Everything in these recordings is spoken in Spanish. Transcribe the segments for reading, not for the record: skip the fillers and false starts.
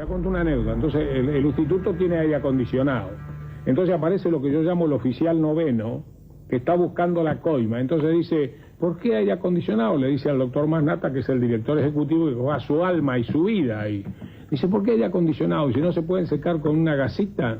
cuento una anécdota. Entonces, el instituto tiene aire acondicionado. Entonces aparece lo que yo llamo el oficial noveno, que está buscando la coima. Entonces dice, ¿por qué aire acondicionado? Le dice al doctor Masnata, que es el director ejecutivo, que juega su alma y su vida ahí. Dice, ¿por qué aire acondicionado? Si no se pueden secar con una gasita.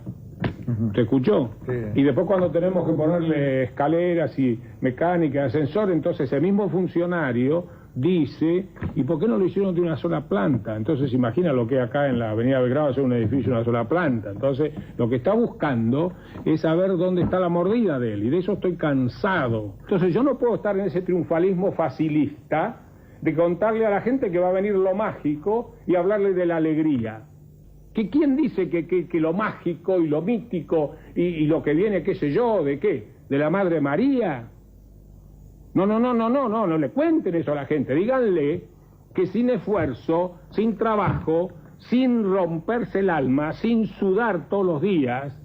¿Se escuchó? Sí. Y después cuando tenemos que ponerle escaleras y mecánica, ascensor, entonces ese mismo funcionario dice, ¿y por qué no lo hicieron de una sola planta? Entonces imagina lo que acá en la avenida Belgrado hacer un edificio de una sola planta. Entonces lo que está buscando es saber dónde está la mordida de él, y de eso estoy cansado. Entonces yo no puedo estar en ese triunfalismo facilista de contarle a la gente que va a venir lo mágico y hablarle de la alegría. ¿Quién dice que lo mágico y lo mítico y lo que viene, qué sé yo, de qué? ¿De la Madre María? No le cuenten eso a la gente. Díganle que sin esfuerzo, sin trabajo, sin romperse el alma, sin sudar todos los días,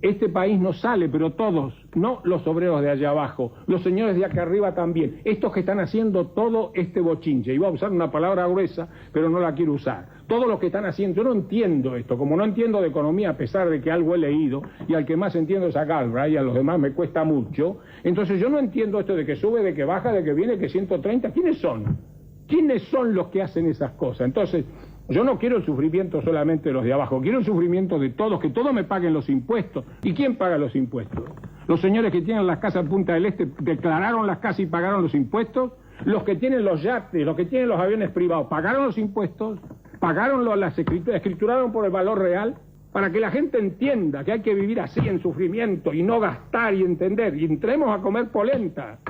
este país no sale, pero todos, no los obreros de allá abajo, los señores de acá arriba también, estos que están haciendo todo este bochinche. Iba a usar una palabra gruesa, pero no la quiero usar. Todos los que están haciendo, yo no entiendo esto, como no entiendo de economía, a pesar de que algo he leído, y al que más entiendo es a Galbraith, y a los demás me cuesta mucho, entonces yo no entiendo esto de que sube, de que baja, de que viene, que 130, ¿quiénes son? ¿Quiénes son los que hacen esas cosas? Entonces, yo no quiero el sufrimiento solamente de los de abajo, quiero el sufrimiento de todos, que todos me paguen los impuestos. ¿Y quién paga los impuestos? Los señores que tienen las casas en Punta del Este declararon las casas y pagaron los impuestos. Los que tienen los yates, los que tienen los aviones privados, pagaron los impuestos, pagaron las escrituraron por el valor real, para que la gente entienda que hay que vivir así en sufrimiento y no gastar y entender. Y entremos a comer polenta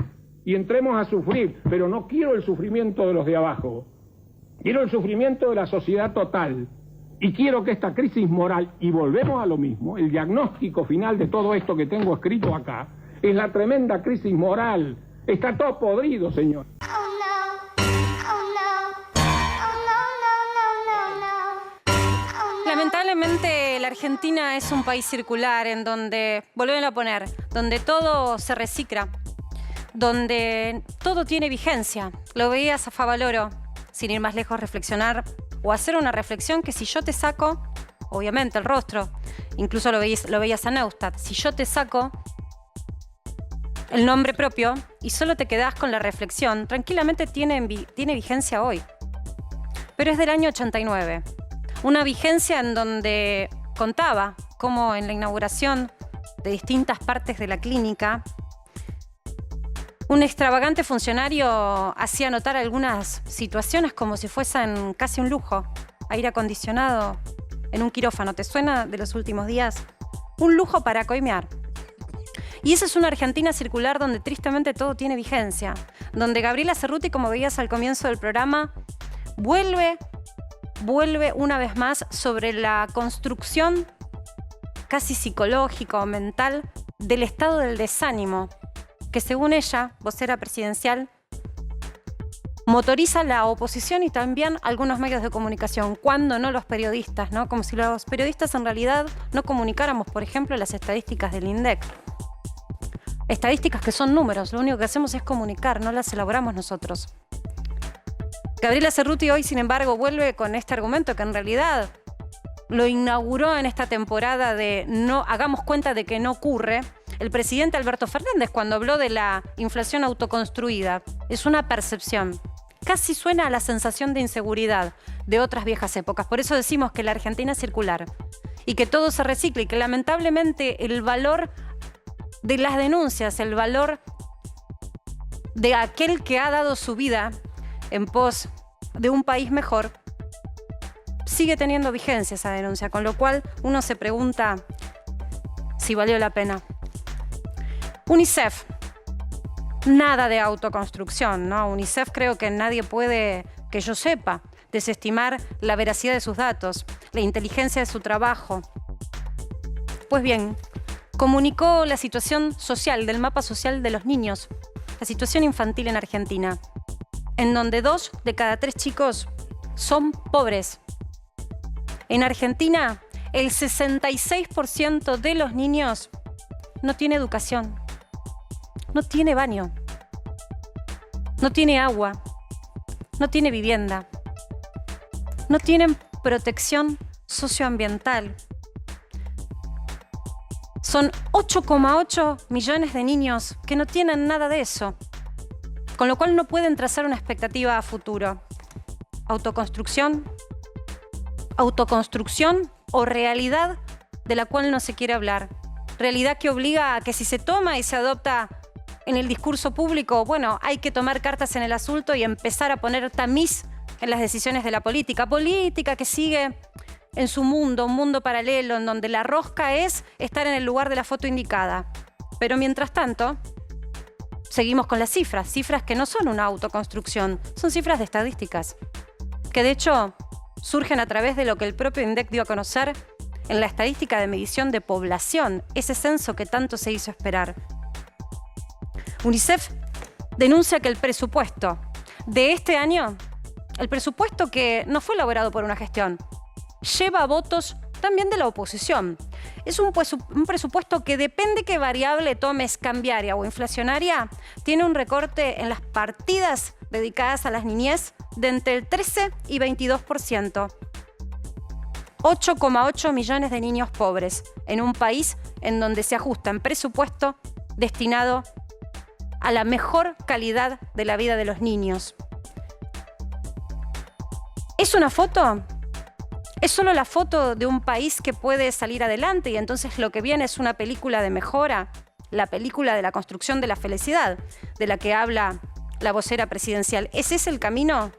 y entremos a sufrir, pero no quiero el sufrimiento de los de abajo. Quiero el sufrimiento de la sociedad total, y quiero que esta crisis moral, y volvemos a lo mismo, el diagnóstico final de todo esto que tengo escrito acá, es la tremenda crisis moral. Está todo podrido, señor. Lamentablemente la Argentina es un país circular en donde, volvemos a poner, donde todo se recicla, donde todo tiene vigencia. Lo veías a Favaloro, sin ir más lejos, reflexionar o hacer una reflexión que si yo te saco, obviamente el rostro, incluso lo veías a Neustadt, si yo te saco el nombre propio y solo te quedás con la reflexión, tranquilamente tiene vigencia hoy. Pero es del año 89, una vigencia en donde contaba cómo en la inauguración de distintas partes de la clínica, un extravagante funcionario hacía notar algunas situaciones como si fuesen casi un lujo. Aire acondicionado en un quirófano, ¿te suena de los últimos días? Un lujo para coimear. Y esa es una Argentina circular donde tristemente todo tiene vigencia. Donde Gabriela Cerruti, como veías al comienzo del programa, vuelve una vez más sobre la construcción casi psicológica o mental del estado del desánimo, que según ella, vocera presidencial, motoriza la oposición y también algunos medios de comunicación, cuando no los periodistas, ¿no? Como si los periodistas en realidad no comunicáramos, por ejemplo, las estadísticas del INDEC. Estadísticas que son números, lo único que hacemos es comunicar, no las elaboramos nosotros. Gabriela Cerruti hoy, sin embargo, vuelve con este argumento que en realidad lo inauguró en esta temporada de no hagamos cuenta de que no ocurre el presidente Alberto Fernández cuando habló de la inflación autoconstruida. Es una percepción. Casi suena a la sensación de inseguridad de otras viejas épocas. Por eso decimos que la Argentina es circular y que todo se recicla y que lamentablemente el valor de las denuncias, el valor de aquel que ha dado su vida en pos de un país mejor, sigue teniendo vigencia esa denuncia, con lo cual uno se pregunta si valió la pena. UNICEF, nada de autoconstrucción, ¿no? UNICEF creo que nadie puede, que yo sepa, desestimar la veracidad de sus datos, la inteligencia de su trabajo. Pues bien, comunicó la situación social, del mapa social de los niños, la situación infantil en Argentina, en donde 2 de cada 3 chicos son pobres. En Argentina, el 66% de los niños no tiene educación, no tiene baño, no tiene agua, no tiene vivienda, no tienen protección socioambiental. Son 8,8 millones de niños que no tienen nada de eso, con lo cual no pueden trazar una expectativa a futuro. Autoconstrucción o realidad de la cual no se quiere hablar. Realidad que obliga a que si se toma y se adopta en el discurso público, bueno, hay que tomar cartas en el asunto y empezar a poner tamiz en las decisiones de la política. Política que sigue en su mundo, un mundo paralelo, en donde la rosca es estar en el lugar de la foto indicada. Pero mientras tanto, seguimos con las cifras que no son una autoconstrucción, son cifras de estadísticas, que de hecho surgen a través de lo que el propio INDEC dio a conocer en la estadística de medición de población, ese censo que tanto se hizo esperar. UNICEF denuncia que el presupuesto de este año, el presupuesto que no fue elaborado por una gestión, lleva votos también de la oposición. Es un presupuesto que depende qué variable tomes, cambiaria o inflacionaria, tiene un recorte en las partidas dedicadas a las niñez de entre el 13 y 22%. 8,8 millones de niños pobres en un país en donde se ajusta en presupuesto destinado a la mejor calidad de la vida de los niños. ¿Es una foto? Es solo la foto de un país que puede salir adelante y entonces lo que viene es una película de mejora, la película de la construcción de la felicidad, de la que habla la vocera presidencial. ¿Ese es el camino?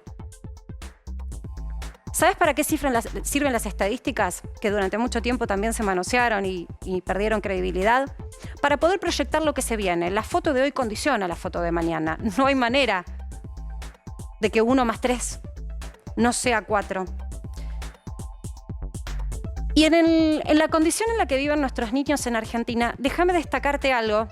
¿Sabes para qué sirven las estadísticas? Que durante mucho tiempo también se manosearon y perdieron credibilidad. Para poder proyectar lo que se viene. La foto de hoy condiciona la foto de mañana. No hay manera de que 1 más 3 no sea 4. Y en la condición en la que viven nuestros niños en Argentina, déjame destacarte algo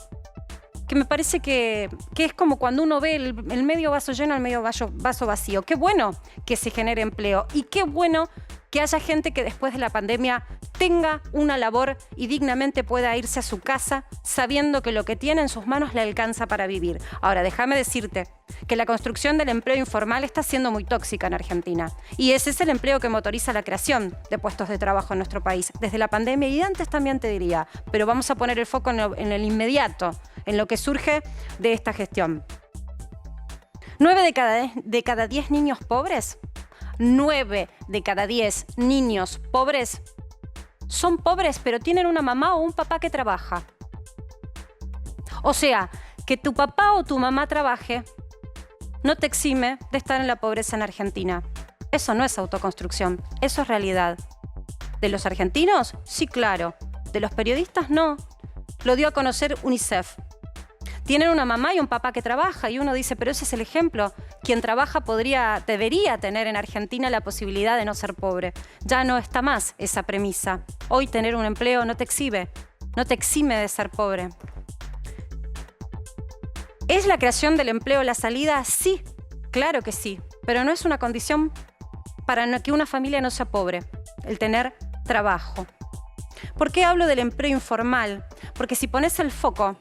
que me parece que es como cuando uno ve el medio vaso lleno, el medio vaso vacío. Qué bueno que se genere empleo y qué bueno que haya gente que después de la pandemia tenga una labor y dignamente pueda irse a su casa sabiendo que lo que tiene en sus manos le alcanza para vivir. Ahora, déjame decirte que la construcción del empleo informal está siendo muy tóxica en Argentina. Y ese es el empleo que motoriza la creación de puestos de trabajo en nuestro país, desde la pandemia y antes también te diría. Pero vamos a poner el foco en el inmediato, en lo que surge de esta gestión. 9 de cada 10 niños pobres, 9 de cada 10 niños pobres son pobres, pero tienen una mamá o un papá que trabaja. O sea, que tu papá o tu mamá trabaje no te exime de estar en la pobreza en Argentina. Eso no es autoconstrucción, eso es realidad. ¿De los argentinos? Sí, claro. ¿De los periodistas? No. Lo dio a conocer UNICEF. Tienen una mamá y un papá que trabaja y uno dice, pero ese es el ejemplo. Quien trabaja debería tener en Argentina la posibilidad de no ser pobre. Ya no está más esa premisa. Hoy tener un empleo no te exime de ser pobre. ¿Es la creación del empleo la salida? Sí, claro que sí, pero no es una condición para que una familia no sea pobre, el tener trabajo. ¿Por qué hablo del empleo informal? Porque si pones el foco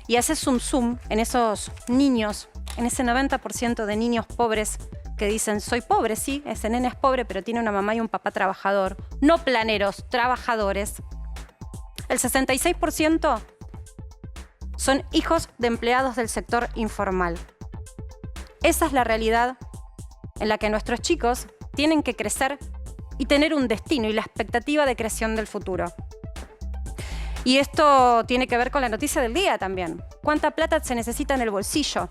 y haces zoom en esos niños, en ese 90% de niños pobres que dicen, soy pobre, sí, ese nene es pobre, pero tiene una mamá y un papá trabajador, no planeros, trabajadores. El 66% son hijos de empleados del sector informal. Esa es la realidad en la que nuestros chicos tienen que crecer y tener un destino y la expectativa de creación del futuro. Y esto tiene que ver con la noticia del día también. ¿Cuánta plata se necesita en el bolsillo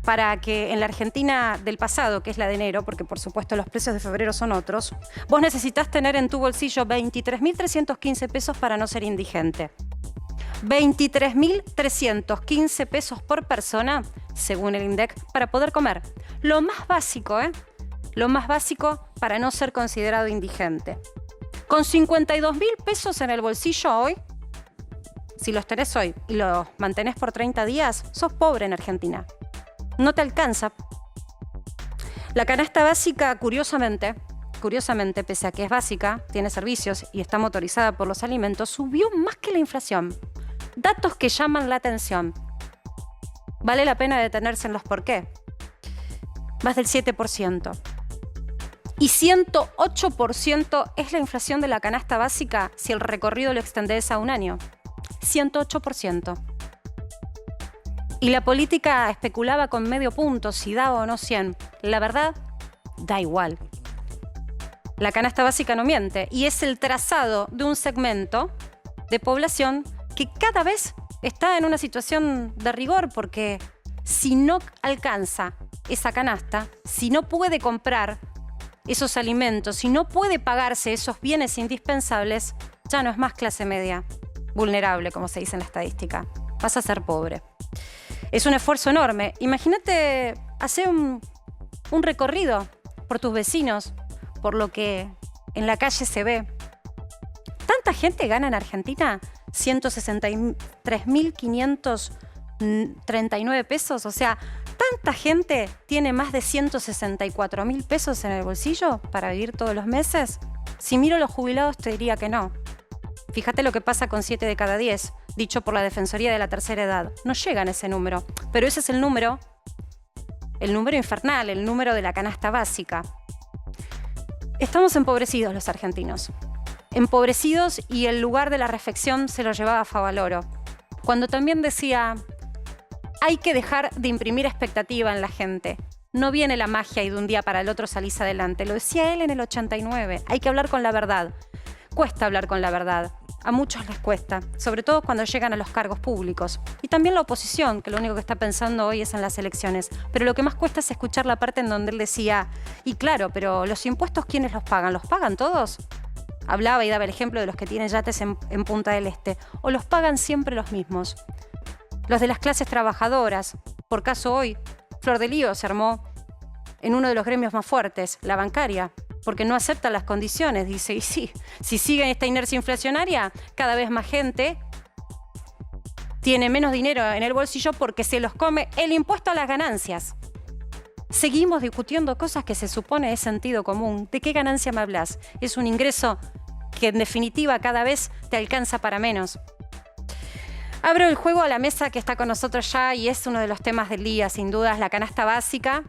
para que en la Argentina del pasado, que es la de enero, porque por supuesto los precios de febrero son otros, vos necesitas tener en tu bolsillo 23.315 pesos para no ser indigente? 23.315 pesos por persona, según el INDEC, para poder comer. Lo más básico, Lo más básico para no ser considerado indigente. Con 52.000 pesos en el bolsillo hoy, si los tenés hoy y los mantenés por 30 días, sos pobre en Argentina. No te alcanza. La canasta básica, curiosamente, pese a que es básica, tiene servicios y está motorizada por los alimentos, subió más que la inflación. Datos que llaman la atención. Vale la pena detenerse en los por qué. Más del 7%. Y 108% es la inflación de la canasta básica si el recorrido lo extendés a un año. 108%. Y la política especulaba con medio punto, si daba o no 100. La verdad, da igual. La canasta básica no miente y es el trazado de un segmento de población que cada vez está en una situación de rigor porque si no alcanza esa canasta, si no puede comprar esos alimentos, si no puede pagarse esos bienes indispensables, ya no es más clase media, vulnerable, como se dice en la estadística. Vas a ser pobre. Es un esfuerzo enorme. Imagínate hacer un recorrido por tus vecinos, por lo que en la calle se ve. ¿Tanta gente gana en Argentina? 163.539 pesos. O sea, ¿tanta gente tiene más de 164.000 pesos en el bolsillo para vivir todos los meses? Si miro los jubilados te diría que no. Fíjate lo que pasa con 7 de cada 10, dicho por la Defensoría de la Tercera Edad. No llegan a ese número, pero ese es el número infernal, el número de la canasta básica. Estamos empobrecidos los argentinos. Empobrecidos y el lugar de la reflexión se lo llevaba Favaloro. Cuando también decía, hay que dejar de imprimir expectativa en la gente. No viene la magia y de un día para el otro salís adelante. Lo decía él en el 89. Hay que hablar con la verdad. Cuesta hablar con la verdad. A muchos les cuesta, sobre todo cuando llegan a los cargos públicos. Y también la oposición, que lo único que está pensando hoy es en las elecciones. Pero lo que más cuesta es escuchar la parte en donde él decía, y claro, pero los impuestos, ¿quiénes los pagan? ¿Los pagan todos? Hablaba y daba el ejemplo de los que tienen yates en Punta del Este. ¿O los pagan siempre los mismos? Los de las clases trabajadoras. Por caso hoy, Flor de Lío se armó en uno de los gremios más fuertes, la bancaria, porque no aceptan las condiciones. Dice, y sí, si sigue esta inercia inflacionaria, cada vez más gente tiene menos dinero en el bolsillo porque se los come el impuesto a las ganancias. Seguimos discutiendo cosas que se supone es sentido común. ¿De qué ganancia me hablas? Es un ingreso que en definitiva cada vez te alcanza para menos. Abro el juego a la mesa que está con nosotros ya y es uno de los temas del día, sin dudas, la canasta básica.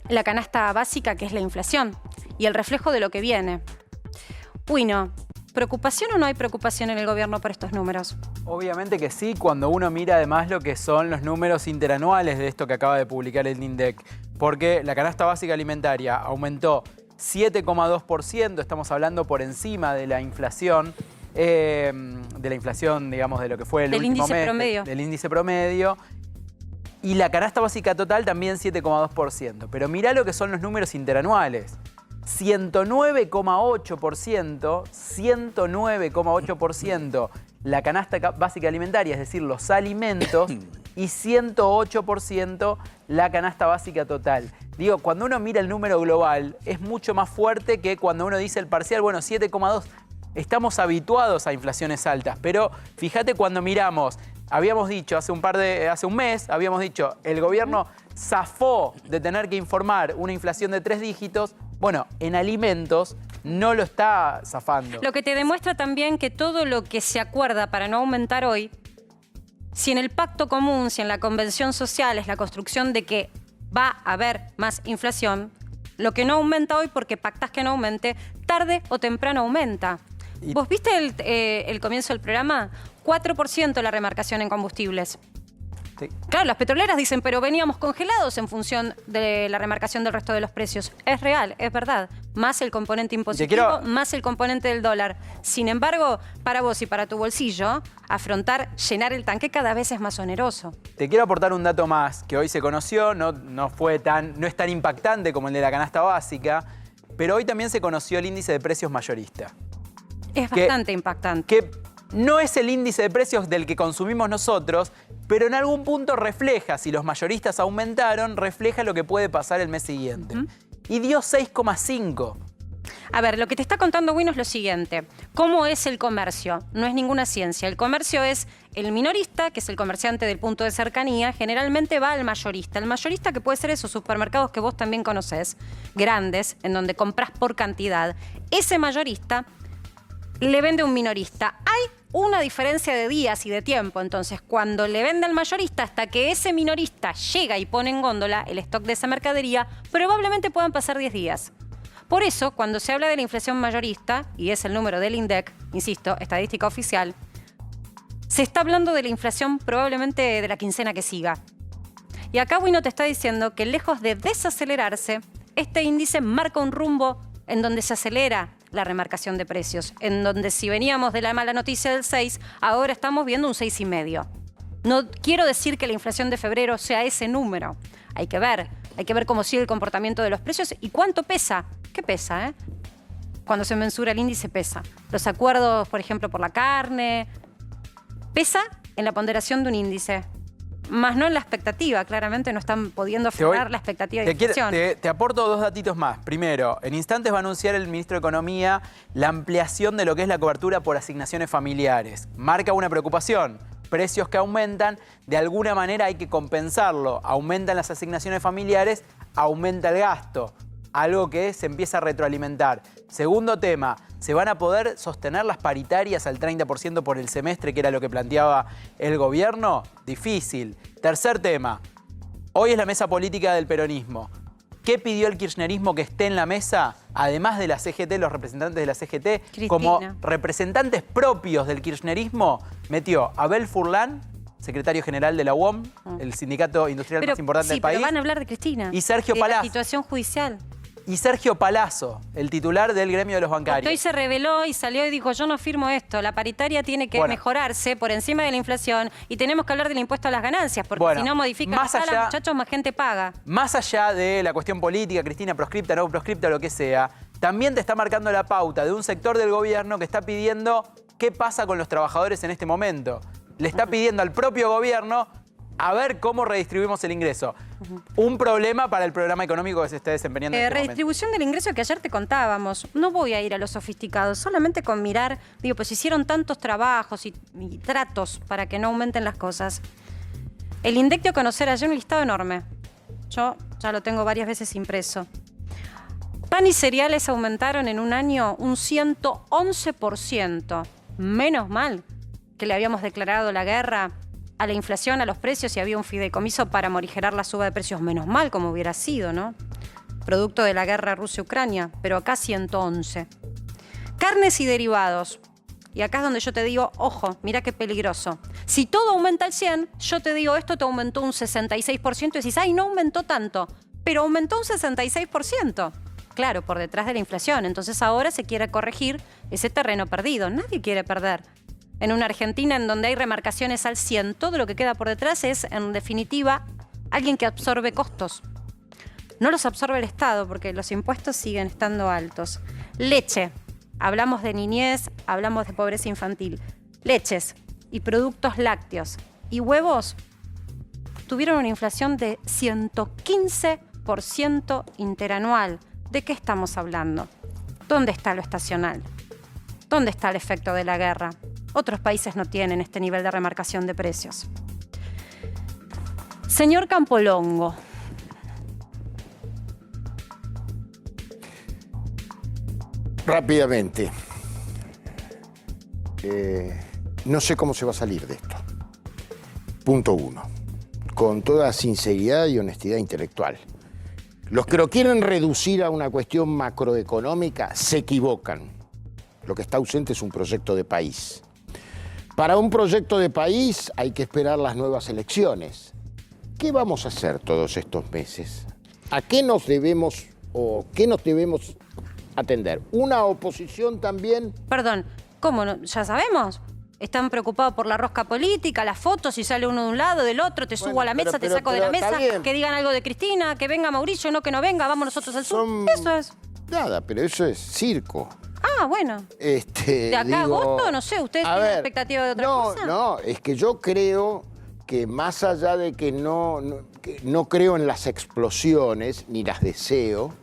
La canasta básica que es la inflación y el reflejo de lo que viene. No. ¿Preocupación o no hay preocupación en el gobierno por estos números? Obviamente que sí, cuando uno mira además lo que son los números interanuales de esto que acaba de publicar el INDEC, porque la canasta básica alimentaria aumentó 7,2%, estamos hablando por encima de la inflación, digamos, de lo que fue el último mes, del índice promedio. Y la canasta básica total también 7,2%. Pero mirá lo que son los números interanuales. 109,8% la canasta básica alimentaria, es decir, los alimentos, y 108% la canasta básica total. Digo, cuando uno mira el número global, es mucho más fuerte que cuando uno dice el parcial, bueno, 7,2%. Estamos habituados a inflaciones altas, pero fíjate cuando miramos, habíamos dicho hace un mes, habíamos dicho, el gobierno zafó de tener que informar una inflación de 3 dígitos, bueno, en alimentos no lo está zafando. Lo que te demuestra también que todo lo que se acuerda para no aumentar hoy, si en el pacto común, si en la convención social es la construcción de que va a haber más inflación, lo que no aumenta hoy porque pactas que no aumente, tarde o temprano aumenta. ¿Vos viste el comienzo del programa? 4% la remarcación en combustibles. Sí. Claro, las petroleras dicen, pero veníamos congelados en función de la remarcación del resto de los precios. Es real, es verdad. Más el componente impositivo, más el componente del dólar. Sin embargo, para vos y para tu bolsillo, llenar el tanque cada vez es más oneroso. Te quiero aportar un dato más que hoy se conoció, no es tan impactante como el de la canasta básica, pero hoy también se conoció el índice de precios mayorista. Es bastante impactante. Que no es el índice de precios del que consumimos nosotros, pero en algún punto refleja, si los mayoristas aumentaron, refleja lo que puede pasar el mes siguiente. Y dio 6,5. A ver, lo que te está contando Wino es lo siguiente. ¿Cómo es el comercio? No es ninguna ciencia. El comercio es el minorista, que es el comerciante del punto de cercanía, generalmente va al mayorista. El mayorista que puede ser esos supermercados que vos también conocés, grandes, en donde compras por cantidad. Ese mayorista le vende a un minorista. Hay una diferencia de días y de tiempo. Entonces, cuando le vende al mayorista, hasta que ese minorista llega y pone en góndola el stock de esa mercadería, probablemente puedan pasar 10 días. Por eso, cuando se habla de la inflación mayorista, y es el número del INDEC, insisto, estadística oficial, se está hablando de la inflación probablemente de la quincena que siga. Y acá Bueno te está diciendo que lejos de desacelerarse, este índice marca un rumbo en donde se acelera la remarcación de precios, en donde si veníamos de la mala noticia del 6, ahora estamos viendo un 6,5. No quiero decir que la inflación de febrero sea ese número. Hay que ver cómo sigue el comportamiento de los precios y cuánto pesa. ¿Qué pesa, Cuando se mensura el índice pesa. Los acuerdos, por ejemplo, por la carne, pesa en la ponderación de un índice. Más no en la expectativa, claramente no están pudiendo frenar la expectativa de inflación. Te aporto 2 datitos más. Primero, en instantes va a anunciar el ministro de Economía la ampliación de lo que es la cobertura por asignaciones familiares. Marca una preocupación. Precios que aumentan, de alguna manera hay que compensarlo. Aumentan las asignaciones familiares, aumenta el gasto. Algo que se empieza a retroalimentar. Segundo tema, ¿se van a poder sostener las paritarias al 30% por el semestre, que era lo que planteaba el gobierno? Difícil. Tercer tema, hoy es la mesa política del peronismo. ¿Qué pidió el kirchnerismo que esté en la mesa, además de la CGT, los representantes de la CGT, Cristina? Como representantes propios del kirchnerismo? Metió a Abel Furlan, secretario general de la UOM, el sindicato industrial más importante del país. Pero van a hablar de Cristina. Y Sergio de Palazzo. la situación judicial. Y Sergio Palazzo, el titular del gremio de los bancarios. Hoy se reveló y salió y dijo, yo no firmo esto, la paritaria tiene que mejorarse por encima de la inflación y tenemos que hablar del impuesto a las ganancias, porque si no modifican la sala, muchachos, más gente paga. Más allá de la cuestión política, Cristina, proscripta, no proscripta, lo que sea, también te está marcando la pauta de un sector del gobierno que está pidiendo qué pasa con los trabajadores en este momento. Le está pidiendo al propio gobierno a ver cómo redistribuimos el ingreso. Un problema para el programa económico que se está desempeñando en este redistribución del ingreso que ayer te contábamos. No voy a ir a los sofisticados, solamente con mirar, digo, pues hicieron tantos trabajos y tratos para que no aumenten las cosas. El INDEC dio a conocer ayer un listado enorme. Yo ya lo tengo varias veces impreso. Pan y cereales aumentaron en un año un 111%. Menos mal que le habíamos declarado la guerra a la inflación, a los precios, y había un fideicomiso para morigerar la suba de precios. Menos mal, como hubiera sido, ¿no? Producto de la guerra Rusia-Ucrania, pero acá 111. Carnes y derivados. Y acá es donde yo te digo, ojo, mira qué peligroso. Si todo aumenta al 100, yo te digo, esto te aumentó un 66%, y decís, ay, no aumentó tanto, pero aumentó un 66%. Claro, por detrás de la inflación. Entonces ahora se quiere corregir ese terreno perdido. Nadie quiere perder. En una Argentina en donde hay remarcaciones al 100, todo lo que queda por detrás es, en definitiva, alguien que absorbe costos. No los absorbe el Estado porque los impuestos siguen estando altos. Leche. Hablamos de niñez, hablamos de pobreza infantil. Leches y productos lácteos y huevos tuvieron una inflación de 115% interanual. ¿De qué estamos hablando? ¿Dónde está lo estacional? ¿Dónde está el efecto de la guerra? Otros países no tienen este nivel de remarcación de precios. Señor Campolongo. Rápidamente. No sé cómo se va a salir de esto. Punto 1. Con toda sinceridad y honestidad intelectual. Los que lo quieren reducir a una cuestión macroeconómica se equivocan. Lo que está ausente es un proyecto de país. Para un proyecto de país hay que esperar las nuevas elecciones. ¿Qué vamos a hacer todos estos meses? ¿A qué nos debemos atender? ¿Una oposición también? Perdón, ¿cómo no? ¿Ya sabemos? Están preocupados por la rosca política, las fotos, si sale uno de un lado, del otro, te subo a la mesa, te saco de la mesa, que digan algo de Cristina, que venga Mauricio, no que no venga, vamos nosotros al sur. Eso es. Nada, pero eso es circo. Ah, bueno. ¿De acá a agosto? No sé, ¿ustedes tienen expectativa de otra cosa? No, es que yo creo que más allá de que no creo en las explosiones, ni las deseo,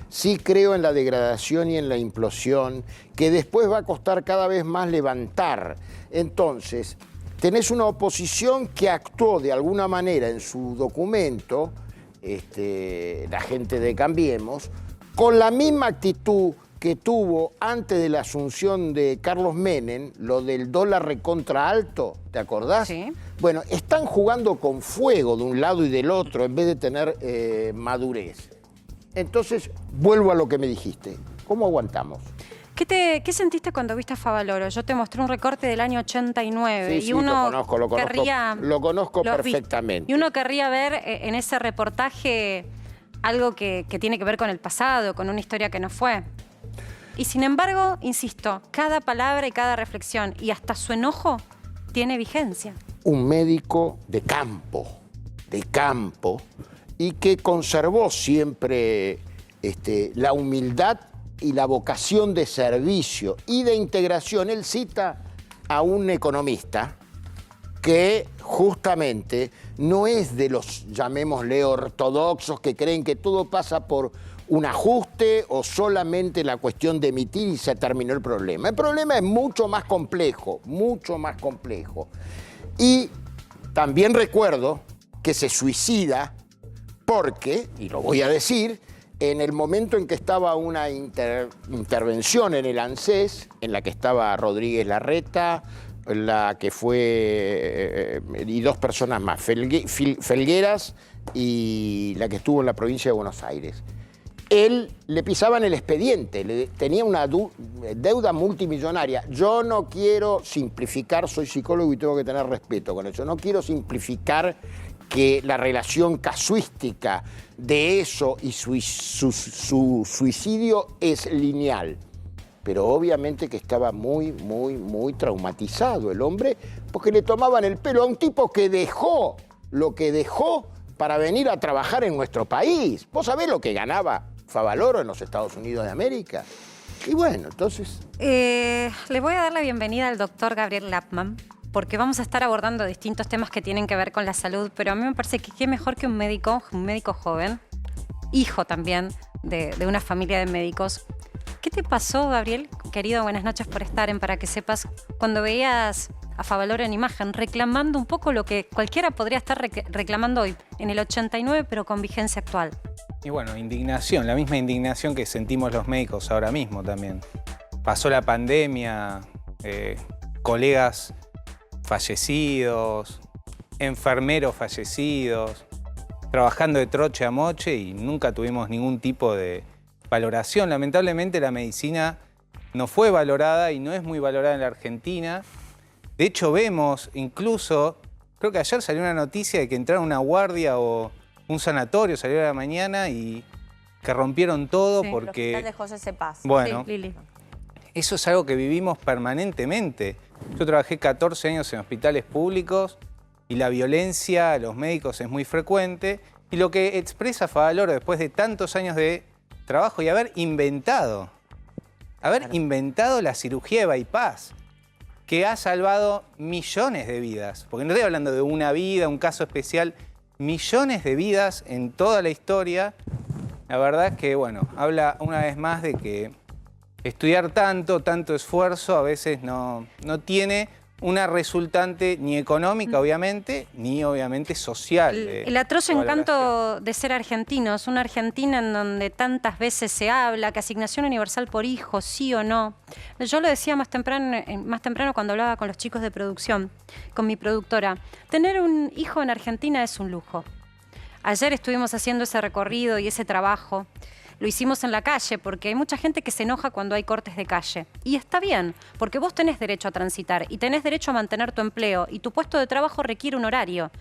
sí creo en la degradación y en la implosión, que después va a costar cada vez más levantar. Entonces, tenés una oposición que actuó de alguna manera en su documento, la gente de Cambiemos, con la misma actitud que tuvo antes de la asunción de Carlos Menem, lo del dólar recontra alto, ¿te acordás? Sí. Bueno, están jugando con fuego de un lado y del otro en vez de tener madurez. Entonces, vuelvo a lo que me dijiste. ¿Cómo aguantamos? ¿Qué sentiste cuando viste a Favaloro? Yo te mostré un recorte del año 89 Sí, y uno lo conozco perfectamente. Y uno querría ver en ese reportaje algo que tiene que ver con el pasado, con una historia que no fue. Y sin embargo, insisto, cada palabra y cada reflexión y hasta su enojo tiene vigencia. Un médico de campo, y que conservó siempre la humildad y la vocación de servicio y de integración. Él cita a un economista que justamente no es de los, llamémosle, ortodoxos que creen que todo pasa por un ajuste o solamente la cuestión de emitir y se terminó el problema. El problema es mucho más complejo, mucho más complejo. Y también recuerdo que se suicida porque, y lo voy a decir, en el momento en que estaba una intervención en el ANSES, en la que estaba Rodríguez Larreta, la que fue, y dos personas más, Felgueras y la que estuvo en la provincia de Buenos Aires. Él le pisaban el expediente, tenía una deuda multimillonaria. Yo no quiero simplificar, soy psicólogo y tengo que tener respeto con eso, no quiero simplificar que la relación casuística de eso y su suicidio es lineal. Pero obviamente que estaba muy traumatizado el hombre, porque le tomaban el pelo a un tipo que dejó lo que dejó para venir a trabajar en nuestro país. ¿Vos sabés lo que ganaba Favaloro en los Estados Unidos de América? Y bueno, entonces... Le voy a dar la bienvenida al doctor Gabriel Lapman, porque vamos a estar abordando distintos temas que tienen que ver con la salud, pero a mí me parece que qué mejor que un médico joven, hijo también de una familia de médicos. ¿Qué te pasó, Gabriel? Querido, buenas noches por estar en Para que Sepas, cuando veías a Favaloro en imagen, reclamando un poco lo que cualquiera podría estar reclamando hoy, en el 89, pero con vigencia actual. Y bueno, indignación, la misma indignación que sentimos los médicos ahora mismo también. Pasó la pandemia, colegas fallecidos, enfermeros fallecidos, trabajando de troche a moche y nunca tuvimos ningún tipo de valoración. Lamentablemente la medicina no fue valorada y no es muy valorada en la Argentina. De hecho vemos incluso, creo que ayer salió una noticia de que entraron una guardia o un sanatorio, salió a la mañana y que rompieron todo porque... El hospital de José Cepaz. Bueno, sí, Lili. Eso es algo que vivimos permanentemente. Yo trabajé 14 años en hospitales públicos y la violencia a los médicos es muy frecuente. Y lo que expresa Favaloro después de tantos años de trabajo y haber inventado la cirugía de bypass, que ha salvado millones de vidas. Porque no estoy hablando de una vida, un caso especial, millones de vidas en toda la historia. La verdad es que, bueno, habla una vez más de que estudiar tanto esfuerzo a veces no tiene una resultante ni económica, obviamente, ni obviamente social. El atroz encanto de ser argentinos, una Argentina en donde tantas veces se habla que asignación universal por hijo, sí o no. Yo lo decía más temprano cuando hablaba con los chicos de producción, con mi productora. Tener un hijo en Argentina es un lujo. Ayer estuvimos haciendo ese recorrido y ese trabajo. Lo hicimos en la calle porque hay mucha gente que se enoja cuando hay cortes de calle. Y está bien, porque vos tenés derecho a transitar y tenés derecho a mantener tu empleo y tu puesto de trabajo requiere un horario.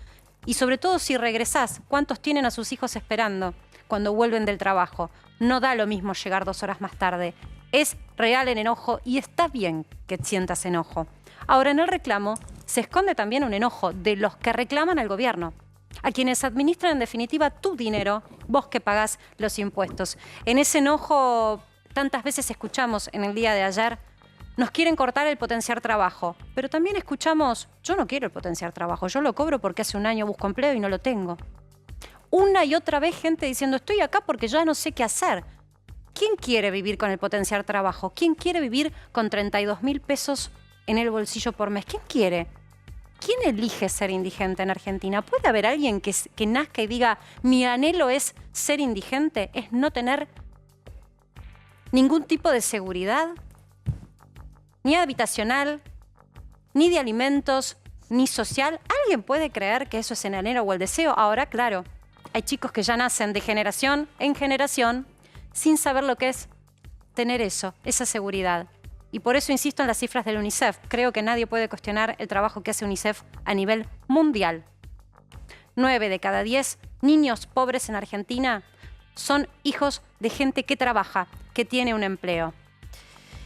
Y sobre todo si regresás, ¿cuántos tienen a sus hijos esperando cuando vuelven del trabajo? No da lo mismo llegar 2 horas más tarde. Es real el enojo y está bien que sientas enojo. Ahora, en el reclamo se esconde también un enojo de los que reclaman al gobierno, a quienes administran en definitiva tu dinero, vos que pagás los impuestos. En ese enojo tantas veces escuchamos en el día de ayer, nos quieren cortar el potenciar trabajo, pero también escuchamos, yo no quiero el potenciar trabajo, yo lo cobro porque hace un año busco empleo y no lo tengo. Una y otra vez gente diciendo, estoy acá porque ya no sé qué hacer. ¿Quién quiere vivir con el potenciar trabajo? ¿Quién quiere vivir con 32.000 pesos en el bolsillo por mes? ¿Quién quiere? ¿Quién elige ser indigente en Argentina? ¿Puede haber alguien que nazca y diga, mi anhelo es ser indigente, es no tener ningún tipo de seguridad, ni habitacional, ni de alimentos, ni social? ¿Alguien puede creer que eso es el anhelo o el deseo? Ahora, claro, Hay chicos que ya nacen de generación en generación sin saber lo que es tener eso, esa seguridad. Y por eso insisto en las cifras del UNICEF. Creo que nadie puede cuestionar el trabajo que hace UNICEF a nivel mundial. 9 de cada 10 niños pobres en Argentina son hijos de gente que trabaja, que tiene un empleo.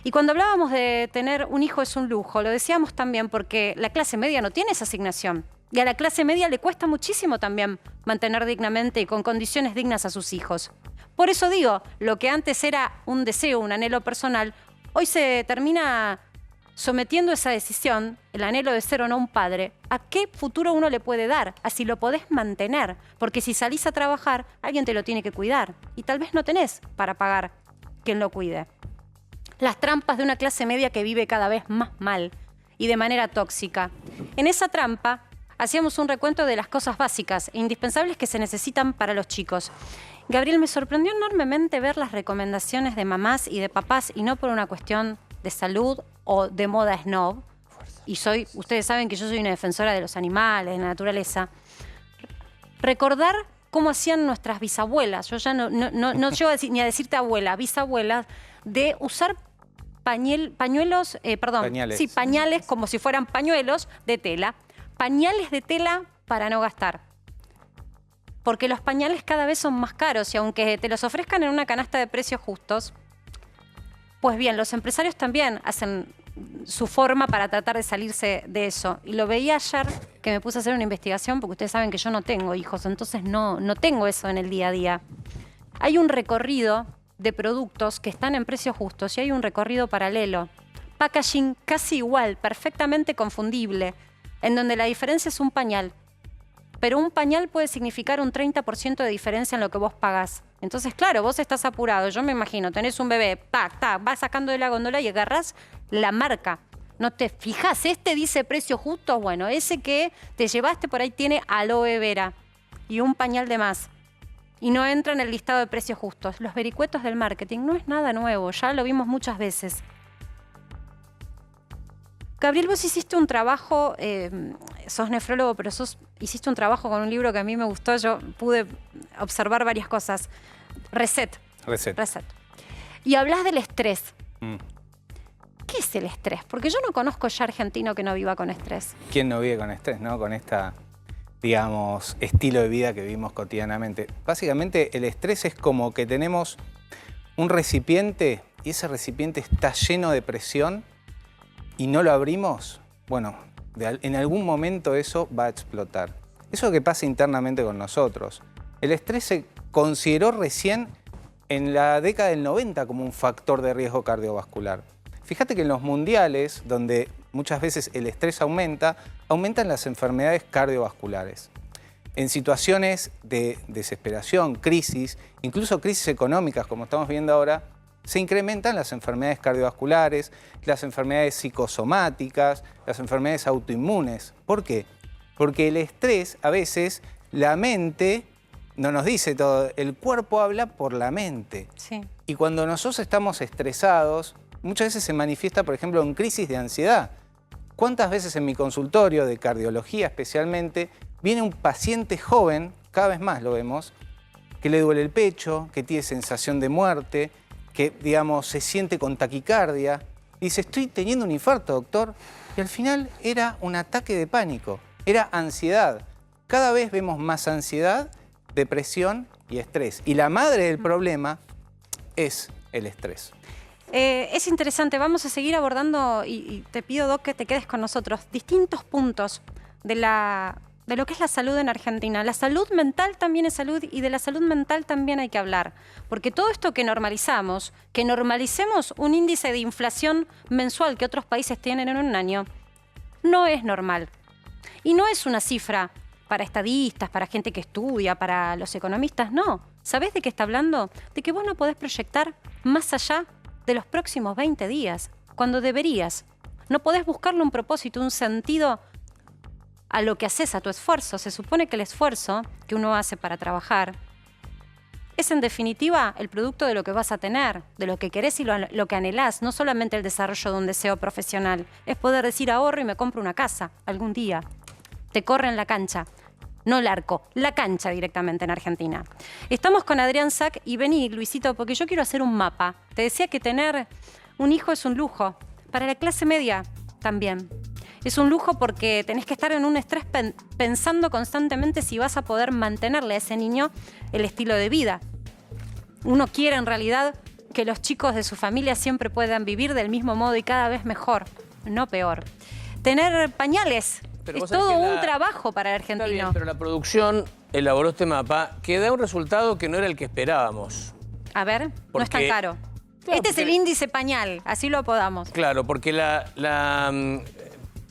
Y cuando hablábamos de tener un hijo es un lujo, lo decíamos también porque la clase media no tiene esa asignación. Y a la clase media le cuesta muchísimo también mantener dignamente y con condiciones dignas a sus hijos. Por eso digo, lo que antes era un deseo, un anhelo personal, hoy se termina sometiendo esa decisión, el anhelo de ser o no un padre, a qué futuro uno le puede dar, a si lo podés mantener. Porque si salís a trabajar, alguien te lo tiene que cuidar. Y tal vez no tenés para pagar quien lo cuide. Las trampas de una clase media que vive cada vez más mal y de manera tóxica. En esa trampa hacíamos un recuento de las cosas básicas e indispensables que se necesitan para los chicos. Gabriel, me sorprendió enormemente ver las recomendaciones de mamás y de papás, y no por una cuestión de salud o de moda snob. Y ustedes saben que yo soy una defensora de los animales, de la naturaleza. Recordar cómo hacían nuestras bisabuelas. Yo ya no llego ni a decirte abuela, bisabuelas, de usar pañuelos, Pañales. Sí, pañales como si fueran pañuelos de tela. Pañales de tela para no gastar. Porque los pañales cada vez son más caros y aunque te los ofrezcan en una canasta de precios justos, pues bien, los empresarios también hacen su forma para tratar de salirse de eso. Y lo veía ayer que me puse a hacer una investigación porque ustedes saben que yo no tengo hijos, entonces no tengo eso en el día a día. Hay un recorrido de productos que están en precios justos y hay un recorrido paralelo. Packaging casi igual, perfectamente confundible, en donde la diferencia es un pañal. Pero un pañal puede significar un 30% de diferencia en lo que vos pagás. Entonces, claro, vos estás apurado. Yo me imagino, tenés un bebé, vas sacando de la góndola y agarrás la marca. No te fijas, este dice precio justo, bueno, ese que te llevaste por ahí tiene aloe vera y un pañal de más. Y no entra en el listado de precios justos. Los vericuetos del marketing no es nada nuevo, ya lo vimos muchas veces. Gabriel, vos hiciste un trabajo, sos nefrólogo, pero hiciste un trabajo con un libro que a mí me gustó, yo pude observar varias cosas. Reset. Y hablas del estrés. ¿Qué es el estrés? Porque yo no conozco ya argentino que no viva con estrés. ¿Quién no vive con estrés, no? Con esta, digamos, estilo de vida que vivimos cotidianamente. Básicamente, el estrés es como que tenemos un recipiente y ese recipiente está lleno de presión y no lo abrimos, bueno, en algún momento eso va a explotar. Eso es lo que pasa internamente con nosotros. El estrés se consideró recién en la década del 90 como un factor de riesgo cardiovascular. Fíjate que en los mundiales, donde muchas veces el estrés aumentan las enfermedades cardiovasculares. En situaciones de desesperación, crisis, incluso crisis económicas como estamos viendo ahora, se incrementan las enfermedades cardiovasculares, las enfermedades psicosomáticas, las enfermedades autoinmunes. ¿Por qué? Porque el estrés, a veces, la mente no nos dice todo, el cuerpo habla por la mente. Sí. Y cuando nosotros estamos estresados, muchas veces se manifiesta, por ejemplo, en crisis de ansiedad. ¿Cuántas veces en mi consultorio de cardiología especialmente viene un paciente joven, cada vez más lo vemos, que le duele el pecho, que tiene sensación de muerte, que, digamos, se siente con taquicardia, y dice, estoy teniendo un infarto, doctor, y al final era un ataque de pánico, era ansiedad. Cada vez vemos más ansiedad, depresión y estrés. Y la madre del problema es el estrés. Es interesante, vamos a seguir abordando, y te pido, Doc, que te quedes con nosotros, distintos puntos de lo que es la salud en Argentina. La salud mental también es salud y de la salud mental también hay que hablar. Porque todo esto que normalicemos, que normalicemos un índice de inflación mensual que otros países tienen en un año, no es normal. Y no es una cifra para estadistas, para gente que estudia, para los economistas, no. ¿Sabés de qué está hablando? De que vos no podés proyectar más allá de los próximos 20 días, cuando deberías. No podés buscarle un propósito, un sentido a lo que haces, a tu esfuerzo. Se supone que el esfuerzo que uno hace para trabajar es, en definitiva, el producto de lo que vas a tener, de lo que querés y lo que anhelás, no solamente el desarrollo de un deseo profesional. Es poder decir, ahorro y me compro una casa algún día. Te corre en la cancha. no el arco, la cancha directamente en Argentina. Estamos con Adrián Sack y vení, Luisito, porque yo quiero hacer un mapa. Te decía que tener un hijo es un lujo, para la clase media también. Es un lujo porque tenés que estar en un estrés pensando constantemente si vas a poder mantenerle a ese niño el estilo de vida. Uno quiere en realidad que los chicos de su familia siempre puedan vivir del mismo modo y cada vez mejor, no peor. Tener pañales es todo un trabajo para el argentino. Está bien, pero la producción elaboró este mapa que da un resultado que no era el que esperábamos. A ver, no es tan caro. Claro, este es el índice pañal, así lo apodamos. Claro, porque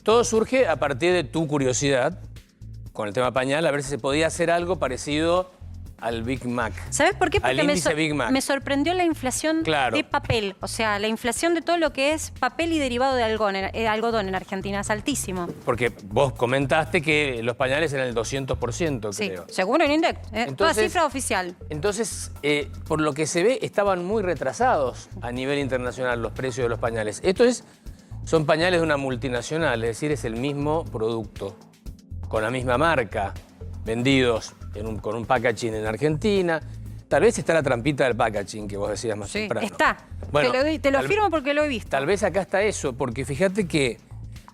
todo surge a partir de tu curiosidad con el tema pañal, a ver si se podía hacer algo parecido al Big Mac. ¿Sabes por qué? Porque al índice Big Mac. me sorprendió la inflación de papel. O sea, la inflación de todo lo que es papel y derivado de algodón en Argentina es altísimo. Porque vos comentaste que los pañales eran el 200%, sí, creo. según el INDEC. Toda cifra oficial. Entonces, por lo que se ve, estaban muy retrasados a nivel internacional los precios de los pañales. Son pañales de una multinacional, es decir, es el mismo producto, con la misma marca, vendidos con un packaging en Argentina. Tal vez está la trampita del packaging que vos decías más temprano. Está. Bueno, te lo afirmo porque lo he visto. Tal vez acá está eso, porque fíjate que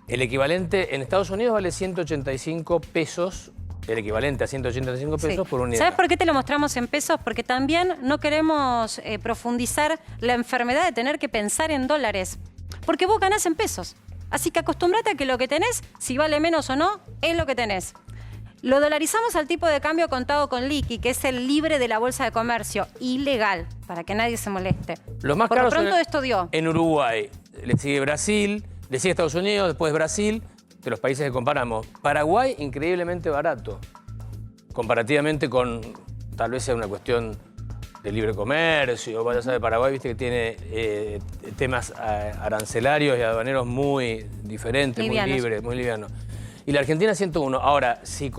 el equivalente en Estados Unidos vale 185 pesos, el equivalente a 185 pesos por unidad. ¿Sabes por qué te lo mostramos en pesos? Porque también no queremos profundizar la enfermedad de tener que pensar en dólares. Porque vos ganás en pesos. Así que acostumbrate a que lo que tenés, si vale menos o no, es lo que tenés. Lo dolarizamos al tipo de cambio contado con liqui, que es el libre de la Bolsa de Comercio, ilegal, para que nadie se moleste. Los más Por lo caros pronto esto dio. En Uruguay, le sigue Brasil, le sigue Estados Unidos, después Brasil, de los países que comparamos. Paraguay, increíblemente barato, comparativamente con, tal vez sea una cuestión de libre comercio, vaya a saber, Paraguay, viste que tiene temas arancelarios y aduaneros muy diferentes, livianos. Muy libres, muy livianos. Y la Argentina 101. Ahora, si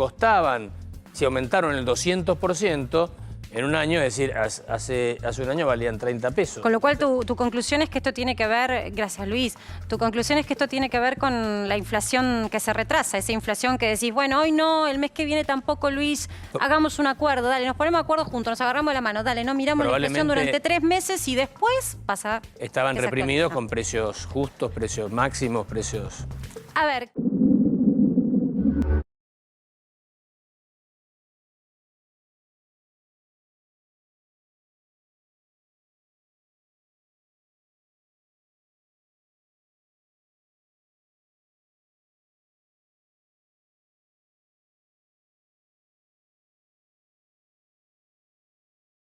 aumentaron el 200%, en un año, es decir, hace un año valían 30 pesos. Con lo cual tu conclusión es que esto tiene que ver, gracias Luis, tu conclusión es que esto tiene que ver con la inflación que se retrasa, esa inflación que decís, bueno, hoy no, el mes que viene tampoco, Luis, hagamos un acuerdo, dale, nos ponemos de acuerdo juntos, nos agarramos la mano, dale, no miramos la inflación durante 3 meses y después pasa. Estaban reprimidos con precios justos, precios máximos, precios... A ver...